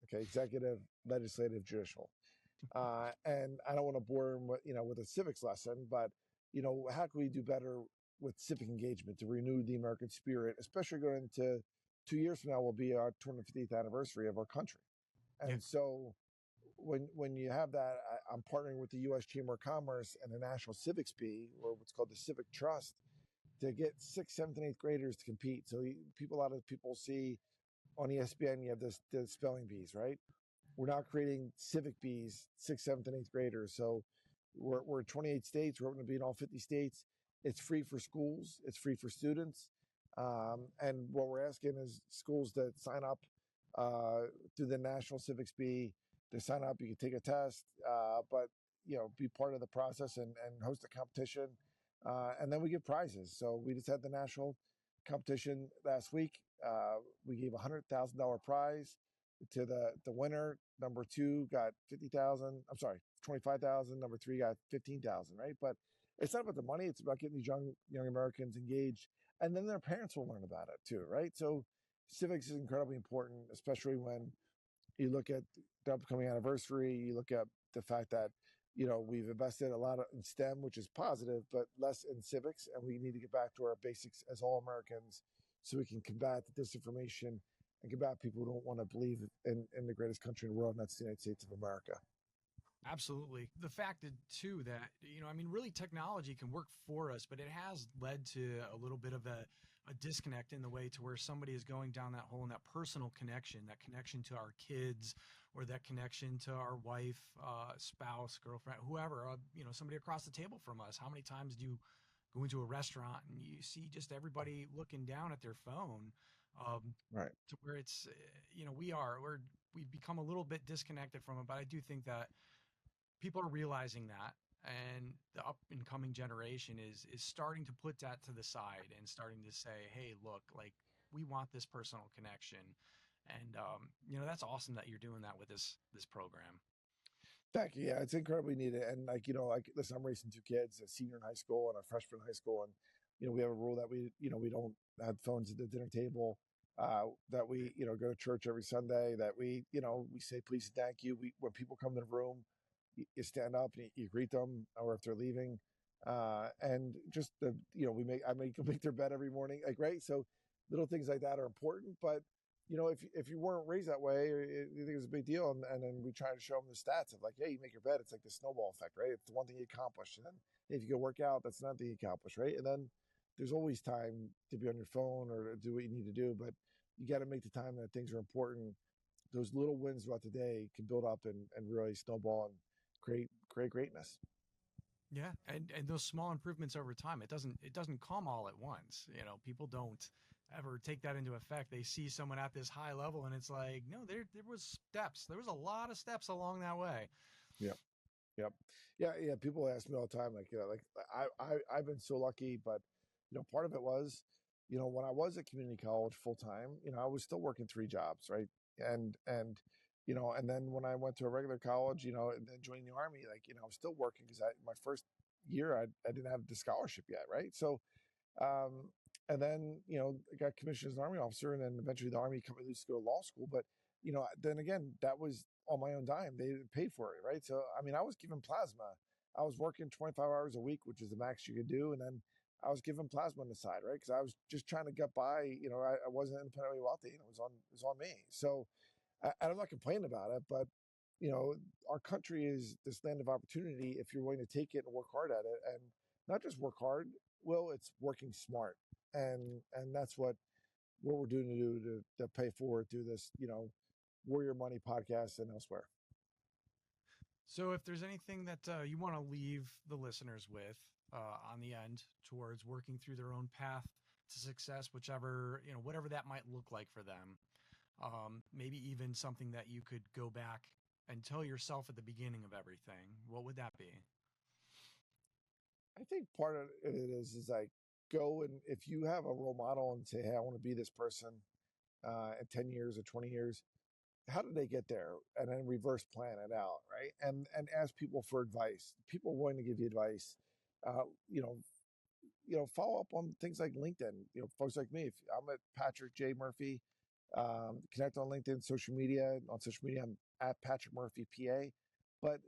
Speaker 2: Okay, executive, legislative, judicial. And I don't want to bore them with a civics lesson, but how can we do better with civic engagement to renew the American spirit, especially going into 2 years from now will be our 250th anniversary of our country.
Speaker 1: Yeah.
Speaker 2: And so when you have that, I'm partnering with the U.S. Chamber of Commerce and the National Civics Bee, or what's called the Civic Trust, to get 6th, 7th, and 8th graders to compete. So a lot of people see on ESPN, you have the spelling bees, right? We're now creating civic bees, 6th, 7th, and 8th graders. So we're in 28 states. We're going to be in all 50 states. It's free for schools. It's free for students. And what we're asking is schools to sign up through the National Civics Bee. To sign up, you can take a test, but be part of the process and host a competition. And then we give prizes. So we just had the national competition last week. We gave $100,000 prize to the winner. Number 2 got 50,000. I'm sorry, 25,000. Number 3 got 15,000. Right, but it's not about the money. It's about getting these young Americans engaged, and then their parents will learn about it too. Right, so civics is incredibly important, especially when you look at the upcoming anniversary. You look at the fact that we've invested a lot in STEM, which is positive, but less in civics, and we need to get back to our basics as all Americans, so we can combat the disinformation and combat people who don't want to believe in the greatest country in the world, and that's the United States of America.
Speaker 1: Absolutely. The fact that too that, I mean, really technology can work for us, but it has led to a little bit of a disconnect in the way to where somebody is going down that hole, and that personal connection, that connection to our kids, or that connection to our wife, spouse, girlfriend, whoever, somebody across the table from us. How many times do you go into a restaurant and you see just everybody looking down at their phone?
Speaker 2: Right.
Speaker 1: to where it's, we've become a little bit disconnected from it. But I do think that people are realizing that, and the up and coming generation is starting to put that to the side and starting to say, hey, look, like, we want this personal connection. And that's awesome that you're doing that with this program.
Speaker 2: Thank you. Yeah, it's incredibly needed. And listen, I'm raising two kids, a senior in high school and a freshman in high school. And, we have a rule that we don't have phones at the dinner table, that we, go to church every Sunday, that we say, please and thank you. When people come in the room, you stand up and you greet them, or if they're leaving, and just I make them make their bed every morning. Like, right. So little things like that are important, but if you weren't raised that way, you think it's a big deal, and then we try to show them the stats of like, hey, you make your bed, it's like the snowball effect, right? It's the one thing you accomplish, and then if you go work out, that's another thing you accomplish, right? And then there's always time to be on your phone or to do what you need to do, but you got to make the time that things are important. Those little wins throughout the day can build up and really snowball and create greatness.
Speaker 1: Yeah, and those small improvements over time, it doesn't come all at once. People don't ever take that into effect. They see someone at this high level, and it's like, no, there was steps. There was a lot of steps along that way.
Speaker 2: Yeah. Yep. Yeah. People ask me all the time, like, I've been so lucky, but part of it was, when I was at community college full time, I was still working three jobs, right? And then when I went to a regular college, and then joining the army, like, I was still working because my first year I didn't have the scholarship yet, right? So, um, and then, I got commissioned as an Army officer, and then eventually the Army company used to go to law school. But, then again, that was on my own dime. They didn't pay for it, right? So, I mean, I was given plasma. I was working 25 hours a week, which is the max you could do. And then I was given plasma on the side, right? Because I was just trying to get by. I wasn't independently wealthy. It was on me. So, and I'm not complaining about it, but, our country is this land of opportunity if you're willing to take it and work hard at it. And not just work hard, it's working smart. And that's what we're doing to pay forward through this, Warrior Money podcast and elsewhere.
Speaker 1: So, if there's anything that you want to leave the listeners with on the end towards working through their own path to success, whatever that might look like for them, maybe even something that you could go back and tell yourself at the beginning of everything, what would that be?
Speaker 2: I think part of it is like, go, and if you have a role model and say, hey, I want to be this person in 10 years or 20 years, how did they get there? And then reverse plan it out, right? And ask people for advice. People are willing to give you advice. Uh, you know, follow up on things like LinkedIn. Folks like me. If I'm at Patrick J Murphy, connect on LinkedIn, social media. On social media, I'm at Patrick Murphy PA. But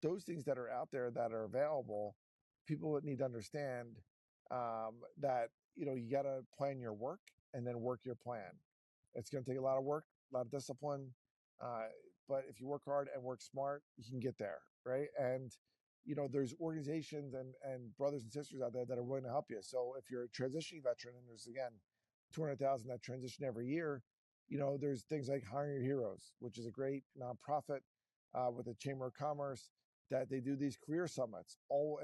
Speaker 2: those things that are out there that are available, people would need to understand that you got to plan your work and then work your plan. It's going to take a lot of work, a lot of discipline. Uh, but if you work hard and work smart, you can get there, right? And there's organizations and brothers and sisters out there that are willing to help you. So if you're a transitioning veteran, and there's again 200,000 that transition every year, there's things like Hiring Your Heroes, which is a great nonprofit with the Chamber of Commerce, that they do these career summits all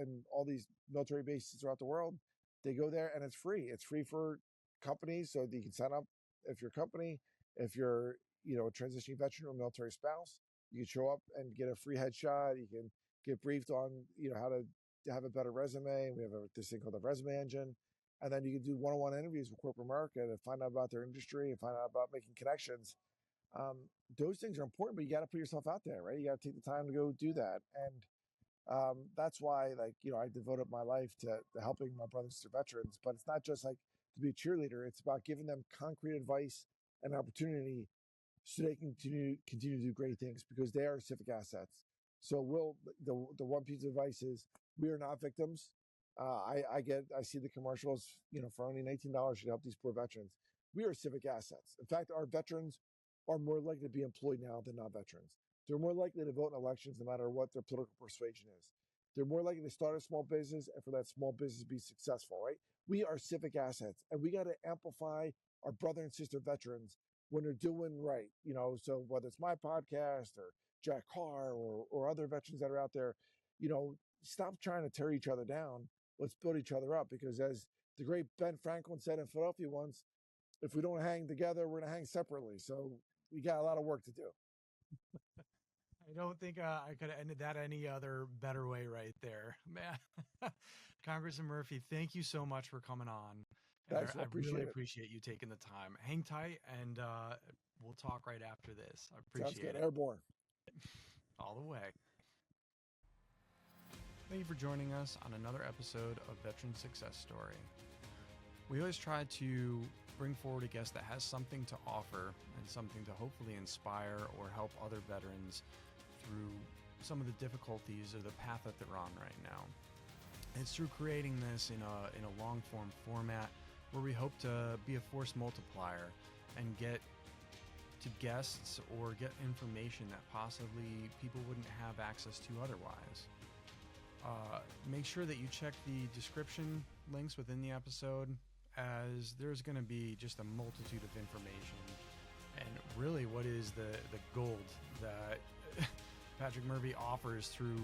Speaker 2: these military bases throughout the world. They go there and it's free. It's free for companies, so that you can sign up if you're a company. If you're a transitioning veteran or military spouse, you can show up and get a free headshot. You can get briefed on how to have a better resume. We have this thing called the resume engine, and then you can do one-on-one interviews with corporate America to find out about their industry and find out about making connections. um, those things are important, but you got to put yourself out there, right? You got to take the time to go do that. And that's why, like, I devoted my life to helping my brothers and veterans. But it's not just like to be a cheerleader. It's about giving them concrete advice and opportunity so they can continue to do great things, because they are civic assets. So the one piece of advice is, we are not victims. I see the commercials, for only $19 should help these poor veterans. We are civic assets. In fact, our veterans are more likely to be employed now than non-veterans. They're more likely to vote in elections no matter what their political persuasion is. They're more likely to start a small business and for that small business to be successful, right? We are civic assets, and we got to amplify our brother and sister veterans when they're doing right. So whether it's my podcast or Jack Carr or other veterans that are out there, stop trying to tear each other down. Let's build each other up, because as the great Ben Franklin said in Philadelphia once, if we don't hang together, we're going to hang separately. So we got a lot of work to do.
Speaker 1: I don't think I could have ended that any other better way right there, man. Congressman Murphy, thank you so much for coming on.
Speaker 2: Thanks,
Speaker 1: I really
Speaker 2: it.
Speaker 1: appreciate you taking the time. Hang tight, and we'll talk right after this. I
Speaker 2: Sounds
Speaker 1: appreciate
Speaker 2: good.
Speaker 1: it.
Speaker 2: Airborne.
Speaker 1: All the way. Thank you for joining us on another episode of Veteran Success Story. We always try to bring forward a guest that has something to offer and something to hopefully inspire or help other veterans through some of the difficulties or the path that they're on right now. It's through creating this in a long form format where we hope to be a force multiplier and get to guests or get information that possibly people wouldn't have access to otherwise. Make sure that you check the description links within the episode, as there's going to be just a multitude of information and really what is the gold that Patrick Murphy offers through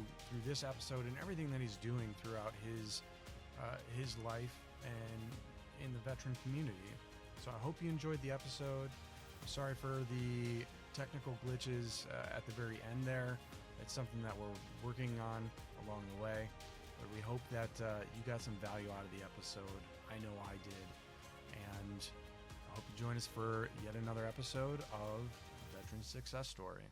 Speaker 1: this episode and everything that he's doing throughout his life and in the veteran community. So I hope you enjoyed the episode. Sorry for the technical glitches at the very end there. It's something that we're working on along the way, but we hope that you got some value out of the episode. I know I did, and I hope you join us for yet another episode of Veteran Success Story.